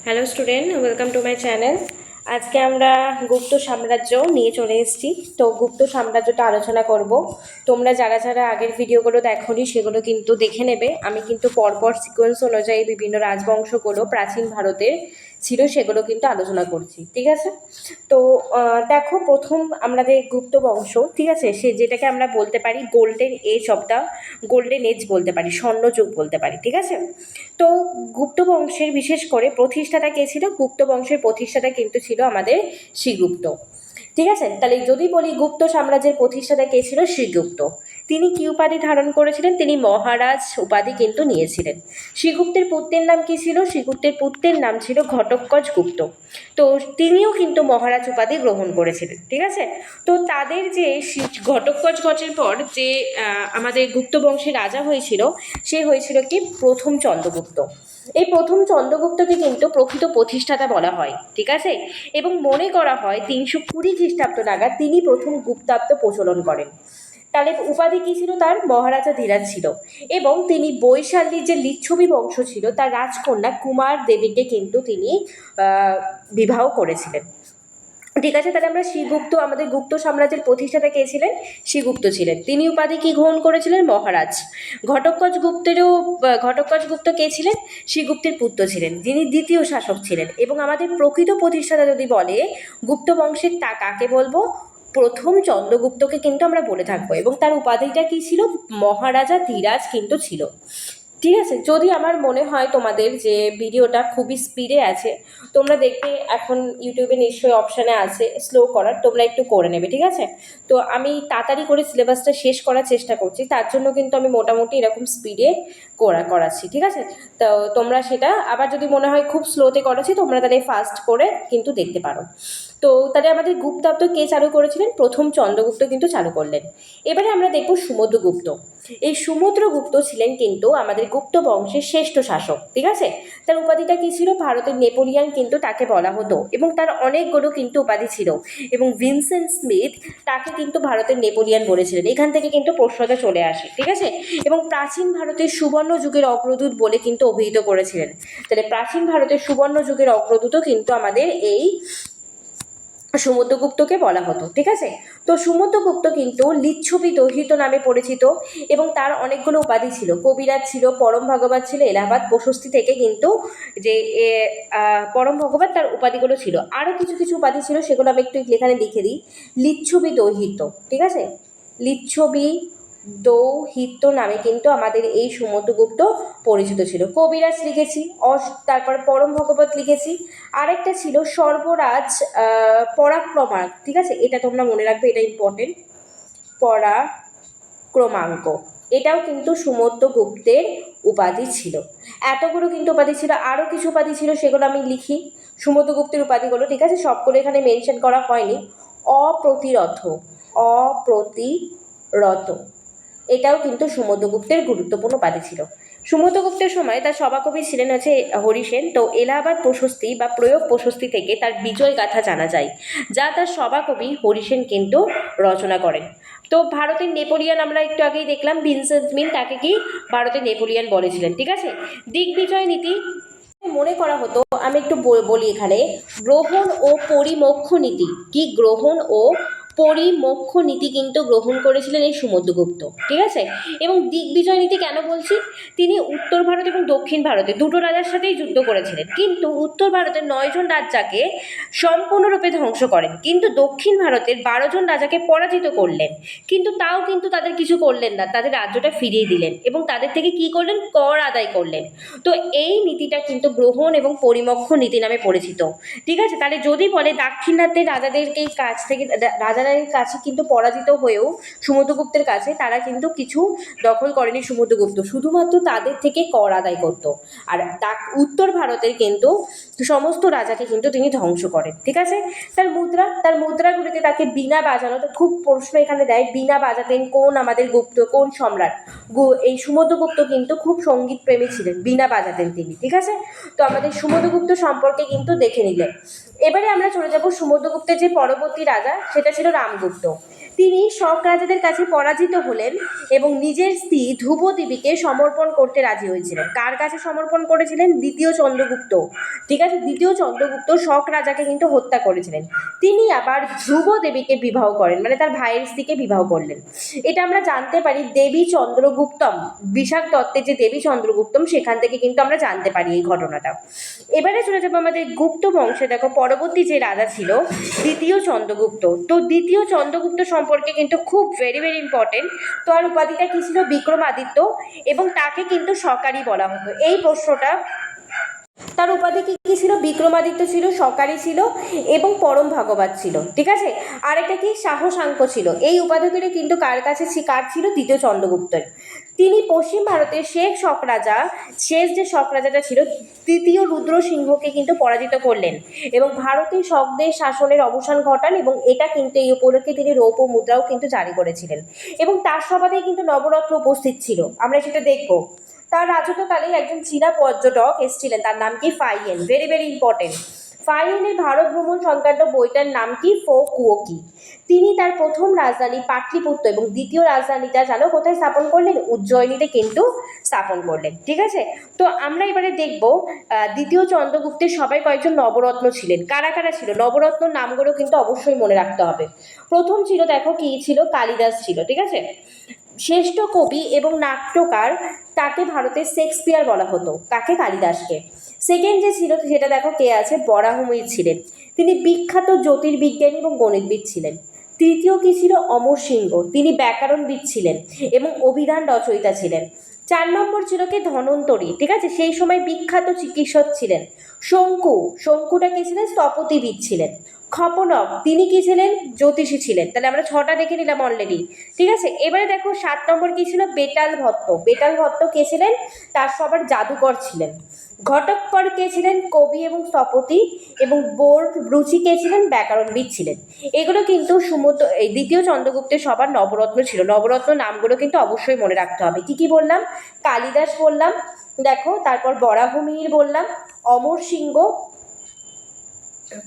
Hello student, welcome to my channel. আজকে আমরা গুপ্ত সাম্রাজ্য নিয়ে চলে এসেছি। তো গুপ্ত সাম্রাজ্যটা আলোচনা করব। তোমরা যারা যারা আগের ভিডিওগুলো দেখোনি সেগুলো কিন্তু দেখে নেবে। আমি কিন্তু পরপর সিকোয়েন্স অনুযায়ী বিভিন্ন রাজবংশগুলো প্রাচীন ভারতের ছিল সেগুলো কিন্তু আলোচনা করছি, ঠিক আছে? তো দেখো, প্রথম আমাদের গুপ্ত বংশ, ঠিক আছে, সে যেটাকে আমরা বলতে পারি golden age of the golden age বলতে পারি, স্বর্ণযুগ বলতে পারি, ঠিক আছে? তো গুপ্ত বংশের বিশেষ করে প্রতিষ্ঠাতা কে ছিল? গুপ্ত বংশের প্রতিষ্ঠাতা কিন্তু ছিল আমাদের শ্রীগুপ্ত, ঠিক আছে? তাহলে যদি বলি গুপ্ত সাম্রাজ্যের প্রতিষ্ঠাতা কে ছিল? শ্রীগুপ্ত। তিনি কি উপাধি ধারণ করেছিলেন? তিনি মহারাজ উপাধি কিন্তু নিয়েছিলেন। শ্রীগুপ্তের পুত্রের নাম কি ছিল? শ্রীগুপ্তের পুত্রের নাম ছিল ঘটোৎকচ গুপ্ত। তো তিনিও কিন্তু মহারাজ উপাধি গ্রহণ করেছিলেন, ঠিক আছে? তো তাদের যে ঘটোৎকচের পর যে আমাদের গুপ্ত বংশের রাজা হয়েছিল, সে হয়েছিল কি প্রথম চন্দ্রগুপ্ত। এই প্রথম চন্দ্রগুপ্তকে কিন্তু প্রকৃত প্রতিষ্ঠাতা বলা হয়, ঠিক আছে? এবং মনে করা হয় 320 খ্রিস্টাব্দ নাগাদ তিনি প্রথম গুপ্তাব্দ প্রচলন করেন। তাহলে উপাধি কী ছিল তার? মহারাজা ধীরাজ ছিল। এবং তিনি বৈশালীর যে লিচ্ছবি বংশ ছিল তার রাজকন্যা কুমার দেবীকে কিন্তু তিনি বিবাহ করেছিলেন, ঠিক আছে? তাহলে আমরা শ্রীগুপ্ত, আমাদের গুপ্ত সাম্রাজ্যের প্রতিষ্ঠাতা কে ছিলেন? শ্রীগুপ্ত ছিলেন। তিনি উপাধি কি গ্রহণ করেছিলেন? মহারাজ। ঘটোৎকচ গুপ্ত কে ছিলেন? শ্রীগুপ্তের পুত্র ছিলেন, যিনি দ্বিতীয় শাসক ছিলেন। এবং আমাদের প্রকৃত প্রতিষ্ঠাতা যদি বলে গুপ্ত বংশের, তা কাকে বলবো? প্রথম চন্দ্রগুপ্তকে কিন্তু আমরা বলে থাকবো। এবং তার উপাধিটা কি ছিল? মহারাজা ধীরাজ কিন্তু ছিল, ঠিক আছে? যদি আমার মনে হয় তোমাদের যে ভিডিওটা খুবই স্পিডে আছে, তোমরা দেখবে এখন ইউটিউবে নিশ্চয়ই অপশানে আছে স্লো করার, তোমরা একটু করে নেবে, ঠিক আছে? তো আমি তাড়াতাড়ি করে সিলেবাসটা শেষ করার চেষ্টা করছি, তার জন্য কিন্তু আমি মোটামুটি এরকম স্পিডে করাচ্ছি, ঠিক আছে? তো তোমরা সেটা আবার যদি মনে হয় খুব স্লোতে করাচ্ছি, তোমরা তাহলে ফাস্ট করে কিন্তু দেখতে পারো। তো তাহলে আমাদের গুপ্তাব্দ কে চালু করেছিলেন? প্রথম চন্দ্রগুপ্ত কিন্তু চালু করলেন। এবারে আমরা দেখব সমুদ্রগুপ্ত। এই সমুদ্রগুপ্ত ছিলেন কিন্তু আমাদের গুপ্ত বংশের শ্রেষ্ঠ শাসক, ঠিক আছে? তার উপাধিটা কি ছিল? ভারতের নেপোলিয়ান কিন্তু তাকে বলা হতো। এবং তার অনেকগুলো কিন্তু উপাধি ছিল। এবং ভিনসেন্ট স্মিথ তাকে কিন্তু ভারতের নেপোলিয়ান বলেছিলেন। এখান থেকে কিন্তু প্রশ্নটা চলে আসে, ঠিক আছে? এবং প্রাচীন ভারতের সুবর্ণ যুগের অগ্রদূত বলে কিন্তু অভিহিত করেছিলেন। তাহলে প্রাচীন ভারতের সুবর্ণ যুগের অগ্রদূতও কিন্তু আমাদের এই সমুদ্রগুপ্তকে বলা হতো, ঠিক আছে? তো সমুদ্রগুপ্ত কিন্তু লিচ্ছবি দহিত নামে পরিচিত। এবং তার অনেকগুলো উপাধি ছিল। কবিরাজ ছিল, পরম ভগবত ছিল, এলাহাবাদ প্রশস্তি থেকে কিন্তু যে পরম ভগবত, তার উপাধিগুলো ছিল। আরও কিছু কিছু উপাধি ছিল, সেগুলো আমি একটু এখানে লিখে দিই। লিচ্ছবি দৌহিত্য, ঠিক আছে? লিচ্ছবি দৌহিত্য নামে কিন্তু আমাদের এই সমুদ্রগুপ্ত পরিচিত ছিল। কবিরাজ লিখেছি, তারপর পরম ভগবত লিখেছি। আরেকটা ছিল সর্বরাজ পরাক্রমাঙ্ক, ঠিক আছে? এটা তোমরা মনে রাখবে, এটা ইম্পর্টেন্ট। পরাক্রমাঙ্ক, এটাও কিন্তু সমুদ্রগুপ্তের উপাধি ছিল। এতগুলো কিন্তু উপাধি ছিল। আরও কিছু উপাধি ছিল, সেগুলো আমি লিখি সমুদ্রগুপ্তের উপাধিগুলো, ঠিক আছে? সবগুলো এখানে মেনশন করা হয়নি। অপ্রতিরথ, অপ্রতিরথ, এটাও কিন্তু সমুদ্রগুপ্তের গুরুত্বপূর্ণ উপাধি ছিল। সমুদ্রগুপ্তের সময় তার সভাকবি ছিলেন হচ্ছে হরিসেন। তো এলাহাবাদ প্রশস্তি বা প্রয়োগ প্রশস্তি থেকে তার বিজয় গাথা জানা যায়, যা তার সভাকবি হরিসেন কিন্তু রচনা করেন। তো ভারতের নেপোলিয়ান আমরা একটু আগেই দেখলাম, ভিনসেন্ট মিন, তাকে কি ভারতের নেপোলিয়ান বলেছিলেন, ঠিক আছে? দিগ্বিজয় নীতি মনে করা হতো, আমি একটু বলি এখানে, গ্রহণ ও পরিমোক্ষ নীতি। কি গ্রহণ ও পরিমোক্ষ নীতি কিন্তু গ্রহণ করেছিলেন এই সমুদ্রগুপ্ত, ঠিক আছে? এবং দিগ্বিজয় নীতি কেন বলছি? তিনি উত্তর ভারত এবং দক্ষিণ ভারতে দুটো রাজার সাথেই যুদ্ধ করেছিলেন। কিন্তু উত্তর ভারতের 9 জন রাজাকে সম্পূর্ণরূপে ধ্বংস করেন, কিন্তু দক্ষিণ ভারতের 12 জন রাজাকে পরাজিত করলেন। কিন্তু তাও কিন্তু তাদের কিছু করলেন না, তাদের রাজ্যটা ফিরিয়ে দিলেন এবং তাদের থেকে কি করলেন? কর আদায় করলেন। তো এই নীতিটা কিন্তু গ্রহণ এবং পরিমোক্ষ নীতি নামে পরিচিত, ঠিক আছে? তাহলে যদি বলে দাক্ষিণাত্যের রাজাদেরকে কাছ থেকে, রাজাদের কাছে কিন্তু পরাজিত হয়েও সমুদ্রগুপ্তের কাছে তারা কিন্তু কিছু দখল করেনি সমুদ্রগুপ্ত, শুধুমাত্র তাদের থেকে কর আদায় করত। আর উত্তর ভারতের কিন্তু সমস্ত রাজাকে কিন্তু তিনি ধ্বংস করেন, ঠিক আছে? তার মুদ্রাগুলিতে তাকে বীণা বাজানো, তো খুব প্রশ্ন এখানে দেয়, বীণা বাজাতেন কোন আমাদের কোন সম্রাট? এই সমুদ্রগুপ্ত কিন্তু খুব সঙ্গীত প্রেমী ছিলেন, বীণা বাজাতেন তিনি, ঠিক আছে? তো আমাদের সমুদ্রগুপ্ত সম্পর্কে কিন্তু দেখে নিলেন। এবারে আমরা চলে যাব সমুদ্রগুপ্তের যে পরবর্তী রাজা, সেটা ছিল রামগুপ্ত। তিনি শক রাজাদের কাছে পরাজিত হলেন এবং নিজের স্ত্রী ধ্রুবদেবীকে সমর্পণ করতে রাজি হয়েছিলেন। কার কাছে সমর্পণ করেছিলেন? দ্বিতীয় চন্দ্রগুপ্ত। ঠিক আছে, দ্বিতীয় চন্দ্রগুপ্ত শক রাজাকে কিন্তু হত্যা করেছিলেন। তিনি আবার ধ্রুবদেবীকে বিবাহ করেন, মানে তার ভাইয়ের স্ত্রীকে বিবাহ করলেন। এটা আমরা জানতে পারি দেবী চন্দ্রগুপ্তম, বিশাখ দত্তের যে দেবী চন্দ্রগুপ্তম, সেখান থেকে কিন্তু আমরা জানতে পারি এই ঘটনাটা। এবারে চলে যাবো আমাদের গুপ্ত বংশে। দেখো পরবর্তী যে রাজা ছিল দ্বিতীয় চন্দ্রগুপ্ত। তো দ্বিতীয় চন্দ্রগুপ্ত সম্পর্কে কিন্তু খুব ভেরি ভেরি ইম্পর্টেন্ট। তো আর উপাধিটা কি ছিল? বিক্রমাদিত্য, এবং তাকে কিন্তু সকারই বলা হতো। এই প্রশ্নটা, তার উপাধি কি কি ছিল? বিক্রমাদিত্য ছিল, সকারী ছিল এবং পরম ভাগবত ছিল। ঠিক আছে, আরেকটা কি? সাহসাঙ্ক ছিল। এই উপাধিগুলি কিন্তু কার কাছে কার ছিল? দ্বিতীয় চন্দ্রগুপ্তের। তিনি পশ্চিম ভারতের শেষ যে শক রাজাটা ছিল তৃতীয় রুদ্র সিংহকে কিন্তু পরাজিত করলেন এবং ভারতীয় শকদের শাসনের অবসান ঘটান, এবং এটা কিন্তু এই উপলক্ষে তিনি রৌপ্য মুদ্রাও কিন্তু জারি করেছিলেন এবং তার সভাতেই কিন্তু নবরত্ন উপস্থিত ছিল। আমরা সেটা দেখবো। তার রাজত্বকালে একজন চীনা পর্যটক এসেছিলেন, তার নাম কি? ফাইয়েন। Very very important. ফাইয়েনের ভারত ভ্রমণ সংক্রান্ত বইটার নাম কি? ফো কুয়োকি। তিনি তার প্রথম রাজধানী পাটলিপুত্র এবং দ্বিতীয় রাজধানীটা জানো কোথায় স্থাপন করলেন? উজ্জয়িনীতে কিন্তু স্থাপন করলেন। ঠিক আছে, তো আমরা এবারে দেখব দ্বিতীয় চন্দ্রগুপ্তের সবাই কয়েকজন নবরত্ন ছিলেন। কারা কারা ছিল? নবরত্ন নামগুলো কিন্তু অবশ্যই মনে রাখতে হবে। প্রথম ছিল, দেখো কি ছিল? কালিদাস ছিল। ঠিক আছে, শ্রেষ্ঠ কবি এবং নাট্যকার, তাকে ভারতের শেক্সপিয়ার বলা হতো। কাকে? কালিদাসকে। সেকেন্ড যে ছিল সেটা দেখো কে আছে? বরাহমির ছিলেন। তিনি বিখ্যাত জ্যোতির্বিজ্ঞানী এবং গণিতবিদ ছিলেন। তৃতীয় কি ছিল? অমর সিংহ। তিনি ব্যাকরণবিদ ছিলেন এবং অভিধান রচয়িতা ছিলেন। 4 নম্বর ছিল কে? ধন্বন্তরী। ঠিক আছে, সেই সময় বিখ্যাত চিকিৎসক ছিলেন। শঙ্কুটা কি ছিলেন? স্থপতিবিদ ছিলেন। খপনক, তিনি কি ছিলেন? জ্যোতিষী ছিলেন। তাহলে আমরা 6টা দেখে নিলাম অলরেডি। ঠিক আছে, এবারে দেখো 7 নম্বর কি ছিল? বেতাল ভট্ট। বেতাল ভট্ট কে ছিলেন? তার সবার জাদুকর ছিলেন। ঘটোৎকচ কে ছিলেন? কবি এবং স্থপতি। এবং রুচি কে ছিলেন? ব্যাকরণবিদ ছিলেন। এগুলো কিন্তু এই দ্বিতীয় চন্দ্রগুপ্তের সবার নবরত্ন ছিল। নবরত্ন নামগুলো কিন্তু অবশ্যই মনে রাখতে হবে। কি কি বললাম? কালিদাস বললাম, দেখো, তারপর বরাহমিহির বললাম, অমর সিংহ।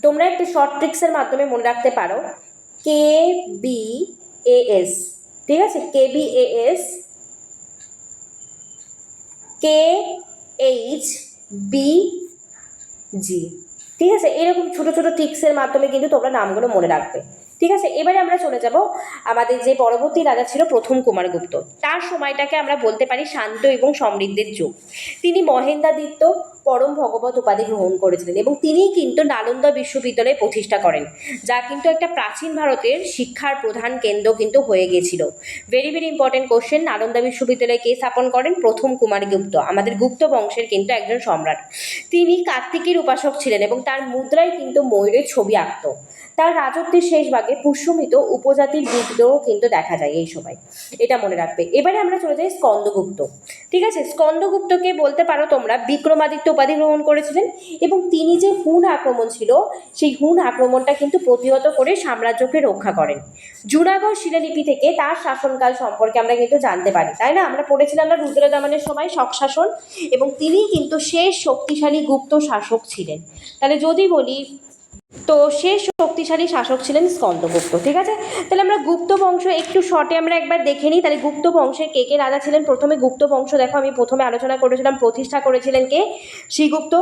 তোমরা একটু শর্ট ট্রিক্সের মাধ্যমে মনে রাখতে পারো, KBAS। ঠিক আছে, KBAS, KHBG। ঠিক আছে, এরকম ছোট ছোট ট্রিক্সের মাধ্যমে কিন্তু তোমরা নামগুলো মনে রাখবে। ঠিক আছে, এবারে আমরা চলে যাব আমাদের যে পরবর্তী রাজা ছিল প্রথম কুমারগুপ্ত। তার সময়টাকে আমরা বলতে পারি শান্ত এবং সমৃদ্ধের যুগ। তিনি মহেন্দ্রাদিত্য পরম ভগবত উপাধি গ্রহণ করেছিলেন এবং তিনিই কিন্তু নালন্দা বিশ্ববিদ্যালয় প্রতিষ্ঠা করেন, যা কিন্তু একটা প্রাচীন ভারতের শিক্ষার প্রধান কেন্দ্র কিন্তু হয়ে গিয়েছিল। Very very important question. Nalanda বিশ্ববিদ্যালয় কে স্থাপন করেন? প্রথম কুমারগুপ্ত, আমাদের গুপ্ত বংশের কিন্তু একজন সম্রাট। তিনি কার্তিকের উপাসক ছিলেন এবং তার মুদ্রায় কিন্তু ময়ূরের ছবি আঁকত। তার রাজত্বের শেষ ভাগে পুষ্যমিত উপজাতির বিদ্রোহ কিন্তু দেখা যায় এই সময়, এটা মনে রাখবে। এবারে আমরা চলে যাই স্কন্দগুপ্ত। ঠিক আছে, স্কন্দগুপ্তকে বলতে পারো তোমরা বিক্রমাদিত্য উপাধি গ্রহণ করেছিলেন এবং তিনি যে হুন আক্রমণ ছিল সেই হুন আক্রমণটা কিন্তু প্রতিহত করে সাম্রাজ্যকে রক্ষা করেন। জুনাগড় শিলালিপি থেকে তার শাসনকাল সম্পর্কে আমরা কিন্তু জানতে পারি, তাই না? আমরা পড়েছিলাম না রুদ্রদামানের সময় শক শাসন, এবং তিনি কিন্তু শেষ শক্তিশালী গুপ্ত শাসক ছিলেন। তাহলে যদি বলি, তো শেষ শক্তিশালী শাসক ছিলেন স্কন্দগুপ্ত। ঠিক আছে, তাহলে আমরা গুপ্ত বংশ একটু শর্টে আমরা একবার দেখে নিই। তাহলে গুপ্ত বংশের কে কে রাজা ছিলেন? প্রথমে গুপ্ত বংশ, দেখো আমি প্রথমে আলোচনা করেছিলাম, প্রতিষ্ঠা করেছিলেন কে? শ্রীগুপ্ত।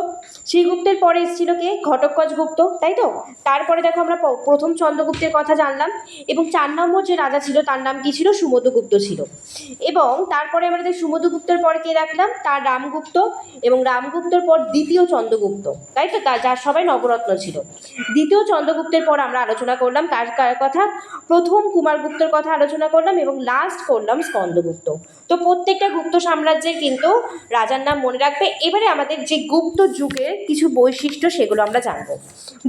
শ্রীগুপ্তের পরে এসেছিল কে? ঘটোৎকচ গুপ্ত, তাই তো? তারপরে দেখো আমরা প্রথম চন্দ্রগুপ্তের কথা জানলাম, এবং 4 নম্বর যে রাজা ছিল তার নাম কি ছিল? সুমুদ্রগুপ্ত ছিল। এবং তারপরে আমাদের সুমুদ্রগুপ্তের পরে কে রাখলাম? তার রামগুপ্ত, এবং রামগুপ্তর পর দ্বিতীয় চন্দ্রগুপ্ত, তাই তো? তার যার সবাই নবরত্ন ছিল। দ্বিতীয় চন্দ্রগুপ্তের পর আমরা আলোচনা করলাম কার কথা? প্রথম কুমারগুপ্তর কথা আলোচনা করলাম, এবং লাস্ট করলাম স্কন্দগুপ্ত। তো প্রত্যেকটা গুপ্ত সাম্রাজ্যের কিন্তু রাজার নাম মনে রাখবে। এবারে আমাদের যে গুপ্ত যুগের কিছু বৈশিষ্ট্য সেগুলো আমরা জানবো।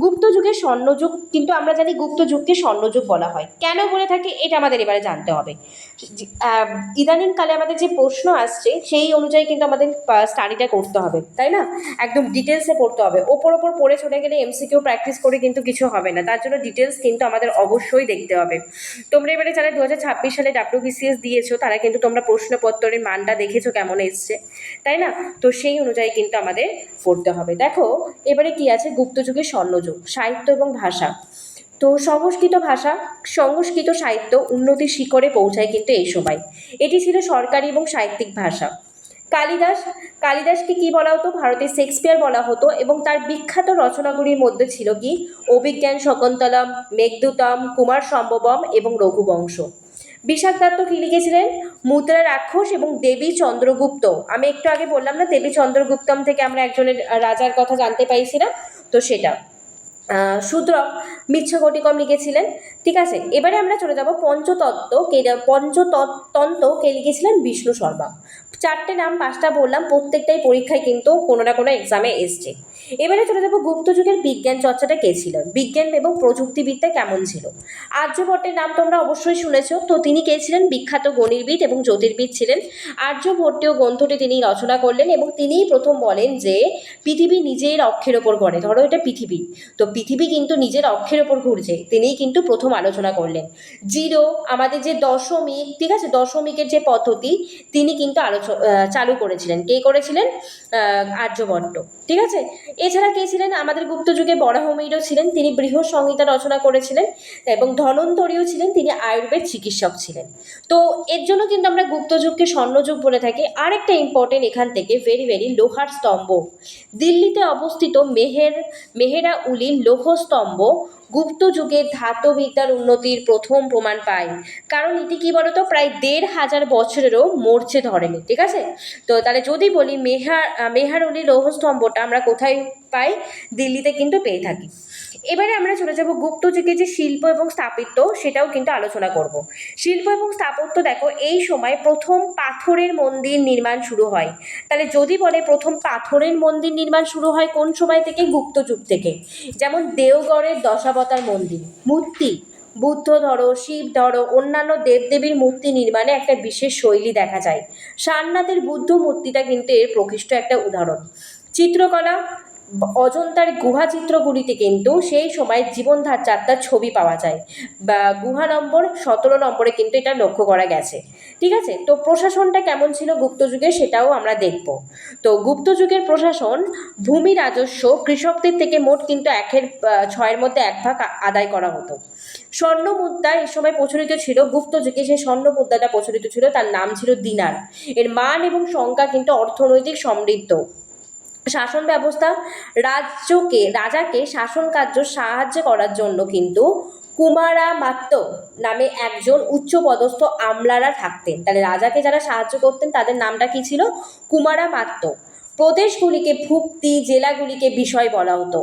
গুপ্ত যুগের স্বর্ণযুগ, কিন্তু আমরা জানি গুপ্ত যুগকে স্বর্ণযুগ বলা হয়। কেন বলে থাকে এটা আমাদের এবারে জানতে হবে। ইদানিংকালে আমাদের যে প্রশ্ন আসছে সেই অনুযায়ী কিন্তু আমাদের স্টাডিটা করতে হবে, তাই না? একদম ডিটেলসে পড়তে হবে। ওপর পড়ে চলে গেলে এমসিকিউ প্র্যাকটিস করে কিন্তু কিছু হবে না, তার জন্য ডিটেলস কিন্তু আমাদের অবশ্যই দেখতে হবে। তোমরা এবারে যারা 2026 সালে WBCS দিয়েছো তারা কিন্তু তোমরা প্রশ্নপত্রের মানটা দেখেছো কেমন এসছে, তাই না? তো সেই অনুযায়ী কিন্তু আমাদের পড়তে হবে। দেখো এবারে কি আছে? গুপ্ত যুগের স্বর্ণযুগ, সাহিত্য এবং ভাষা। তো সংস্কৃত সাহিত্য উন্নতির শিখরে পৌঁছায় কিন্তু এই সময়। এটি ছিল সরকারি এবং সাহিত্যিক ভাষা। কালিদাসকে কি বলা হতো? ভারতের শেক্সপিয়ার বলা হতো, এবং তার বিখ্যাত রচনাগুলির মধ্যে ছিল কি? অভিজ্ঞান শকুন্তলম, মেঘদূতম, কুমার সম্ভবম এবং রঘুবংশ। বিশাখ দত্ত কি লিখেছিলেন? মুদ্রা রাক্ষস এবং দেবী চন্দ্রগুপ্ত। আমি একটু আগে বললাম না, দেবী চন্দ্রগুপ্তম থেকে আমরা একজনের রাজার কথা জানতে পাইছিলাম, তো সেটা। শূদ্রক মিচ্ছঘটিকম লিখেছিলেন। ঠিক আছে, এবারে আমরা চলে যাব পঞ্চতন্ত্র কে লিখেছিলেন? বিষ্ণু শর্মা। 4টে নাম 5টা বললাম, প্রত্যেকটাই পরীক্ষায় কিন্তু কোনো না কোনো এক্সামে এসছে। এবারে চলে যাব গুপ্ত যুগের বিজ্ঞান চর্চাটা কে ছিলেন, বিজ্ঞান এবং প্রযুক্তিবিদ্যা কেমন ছিল। আর্যভট্টের নাম তোমরা অবশ্যই শুনেছ, তো তিনি কে ছিলেন? বিখ্যাত গণিতবিদ এবং জ্যোতির্বিদ ছিলেন। আর্যভট্টীয় গ্রন্থটি তিনি রচনা করলেন, এবং তিনিই প্রথম বলেন যে পৃথিবী নিজের অক্ষের ওপর ঘোরে। ধরো এটা পৃথিবী, তো পৃথিবী কিন্তু নিজের অক্ষের ওপর ঘুরছে, তিনিই কিন্তু প্রথম আলোচনা করলেন। জিরো, আমাদের যে দশমিক, ঠিক আছে, দশমিকের যে পদ্ধতি তিনি কিন্তু চালু করেছিলেন। কে করেছিলেন? আর্যভট্ট। ঠিক আছে, এছাড়া কে ছিলেন? আমাদের গুপ্ত যুগে বরাহমিহিরও ছিলেন, তিনি বৃহৎ সংহিতা রচনা করেছিলেন। এবং ধন্বন্তরীও ছিলেন, তিনি আয়ুর্বেদ চিকিৎসক ছিলেন। তো এর জন্য কিন্তু আমরা গুপ্ত যুগকে স্বর্ণযুগ বলে থাকি। আরেকটা ইম্পর্টেন্ট এখান থেকে, ভেরি লোহার স্তম্ভ, দিল্লিতে অবস্থিত মেহেরা উলির লৌহস্তম্ভ গুপ্ত যুগের ধাতুবিদ্যার উন্নতির প্রথম প্রমাণ পায়। কারণ এটি কি বলতো, প্রায় 1500 বছরেরও মরচে ধরেনি। ঠিক আছে, তো তাহলে যদি বলি মেহেরুলি লৌহস্তম্ভটা আমরা কোথায় পাই? দিল্লিতে কিন্তু পেয়ে থাকি। এবারে আমরা চলে যাব গুপ্ত যুগে যে শিল্প এবং স্থাপত্য, সেটাও কিন্তু আলোচনা করব। শিল্প এবং স্থাপত্য দেখো, এই সময় প্রথম পাথরের মন্দির নির্মাণ শুরু হয়। তাহলে যদি বলে প্রথম পাথরের মন্দির নির্মাণ শুরু হয় কোন সময় থেকে? গুপ্ত যুগ থেকে। যেমন দেওগড়ের দশাবতার মন্দির, মূর্তি, বুদ্ধ ধরো, শিব ধরো, অন্যান্য দেবদেবীর মূর্তি নির্মাণে একটা বিশেষ শৈলী দেখা যায়। সারনাথের বুদ্ধ মূর্তিটা কিন্তু এর প্রকৃষ্ট একটা উদাহরণ। চিত্রকলা, অজন্তার গুহা চিত্রগুলিতে কিন্তু সেই সময় জীবনযাত্রার ছবি পাওয়া যায়, বা গুহা নম্বর 17 নম্বরে কিন্তু এটা লক্ষ্য করা গেছে। ঠিক আছে, তো প্রশাসনটা কেমন ছিল গুপ্ত যুগে সেটাও আমরা দেখব। তো গুপ্ত যুগের প্রশাসন, ভূমি রাজস্ব কৃষকদের থেকে মোট কিন্তু 1/6 মধ্যে 1 ভাগ আদায় করা হতো। স্বর্ণ মুদ্রা এই সময় প্রচলিত ছিল, গুপ্ত যুগে সেই স্বর্ণ মুদ্রাটা প্রচলিত ছিল, তার নাম ছিল দিনার। এর মান এবং সংখ্যা কিন্তু অর্থনৈতিক সমৃদ্ধ। শাসন ব্যবস্থা, রাজাকে শাসন কার্য সাহায্য করার জন্য কিন্তু কুমারামাত্য নামে একজন উচ্চপদস্থ আমলারা থাকতেন। তাহলে রাজাকে যারা সাহায্য করতেন তাদের নামটা কি ছিল? কুমারামাত্য। প্রদেশগুলিকে ভুক্তি, জেলাগুলিকে বিষয় বলা হতো।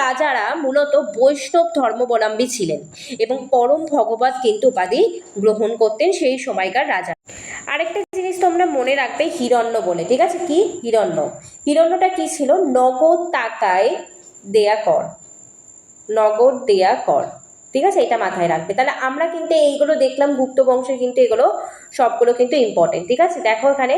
রাজারা মূলত বৈষ্ণব ধর্মাবলম্বী ছিলেন এবং পরম ভগবত কিন্তু উপাধি গ্রহণ করতেন সেই সময়কার রাজা। আরেকটা জিনিস তোমরা মনে রাখবে, হিরণ্য বলে। ঠিক আছে, কি হিরণ্যটা কি ছিল? নগদ টাকায় দেয়া কর, নগদ দেয়া কর। ঠিক আছে, এটা মাথায় রাখবে। তাহলে আমরা কিন্তু এইগুলো দেখলাম গুপ্ত বংশের, কিন্তু এগুলো সবগুলো কিন্তু ইম্পর্টেন্ট। ঠিক আছে, দেখো এখানে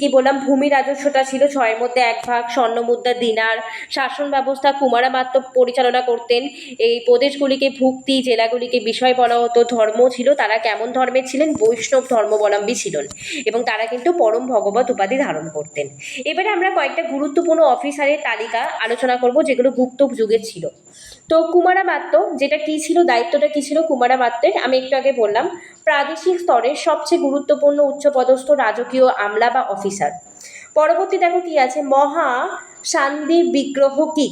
কি বললাম। ভূমি রাজস্বটা ছিল 6-এর মধ্যে 1 ভাগ, স্বর্ণ মুদ্রা দিনার, শাসন ব্যবস্থা কুমারামাত্য পরিচালনা করতেন, এই প্রদেশগুলিকে ভুক্তি, জেলাগুলিকে বিষয় বলা হতো। ধর্ম ছিল, তারা কেমন ধর্মের ছিলেন? বৈষ্ণব ধর্মাবলম্বী ছিলেন, এবং তারা কিন্তু পরম ভগবত উপাধি ধারণ করতেন। এবারে আমরা কয়েকটা গুরুত্বপূর্ণ অফিসারের তালিকা আলোচনা করব যেগুলো গুপ্ত যুগের ছিল। তো কুমারামাত্য যেটা কি ছিল, দায়িত্বটা কি ছিল কুমারামাত্যের? আমি একটু আগে বললাম, প্রাদেশিক স্তরের সবচেয়ে গুরুত্বপূর্ণ উচ্চপদস্থ রাজকীয় আমলা বা অফিসার। পরবর্তী দেখো কি আছে, মহা শান্তি বিগ্রহ কি?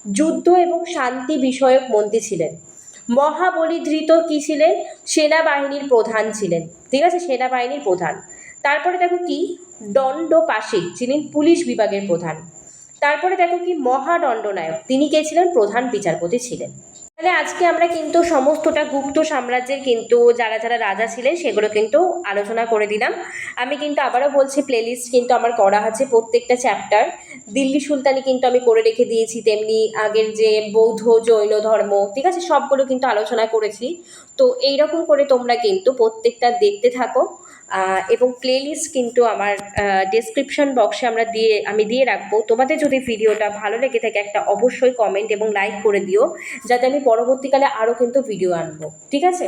যুদ্ধ এবং শান্তি বিষয়ক মন্ত্রী ছিলেন। মহাবলীধৃত কি ছিলেন? সেনাবাহিনীর প্রধান ছিলেন। ঠিক আছে, সেনাবাহিনীর প্রধান। তারপরে দেখো কি, দণ্ডপাশিক ছিলেন পুলিশ বিভাগের প্রধান। তারপরে দেখো কি, মহাদণ্ডনায়ক, তিনি কে ছিলেন? প্রধান বিচারপতি ছিলেন। তাহলে আজকে আমরা কিন্তু সমস্তটা গুপ্ত সাম্রাজ্যের কিন্তু যারা যারা রাজা ছিলেন সেগুলো কিন্তু আলোচনা করে দিলাম। আমি কিন্তু আবারও বলছি, প্লেলিস্ট কিন্তু আমার করা আছে প্রত্যেকটা চ্যাপ্টার। দিল্লি সুলতানি কিন্তু আমি করে রেখে দিয়েছি, তেমনি আগের যে বৌদ্ধ জৈন ধর্ম, ঠিক আছে, সবগুলো কিন্তু আলোচনা করেছি। তো এইরকম করে তোমরা কিন্তু প্রত্যেকটা দেখতে থাকো, এবং প্লেলিস্ট কিন্তু আমার ডেসক্রিপশন বক্সে আমি দিয়ে রাখবো। তোমাদের যদি ভিডিওটা ভালো লেগে থাকে একটা অবশ্যই কমেন্ট এবং লাইক করে দিও, যাতে আমি পরবর্তীকালে আরও কিন্তু ভিডিও আনবো। ঠিক আছে।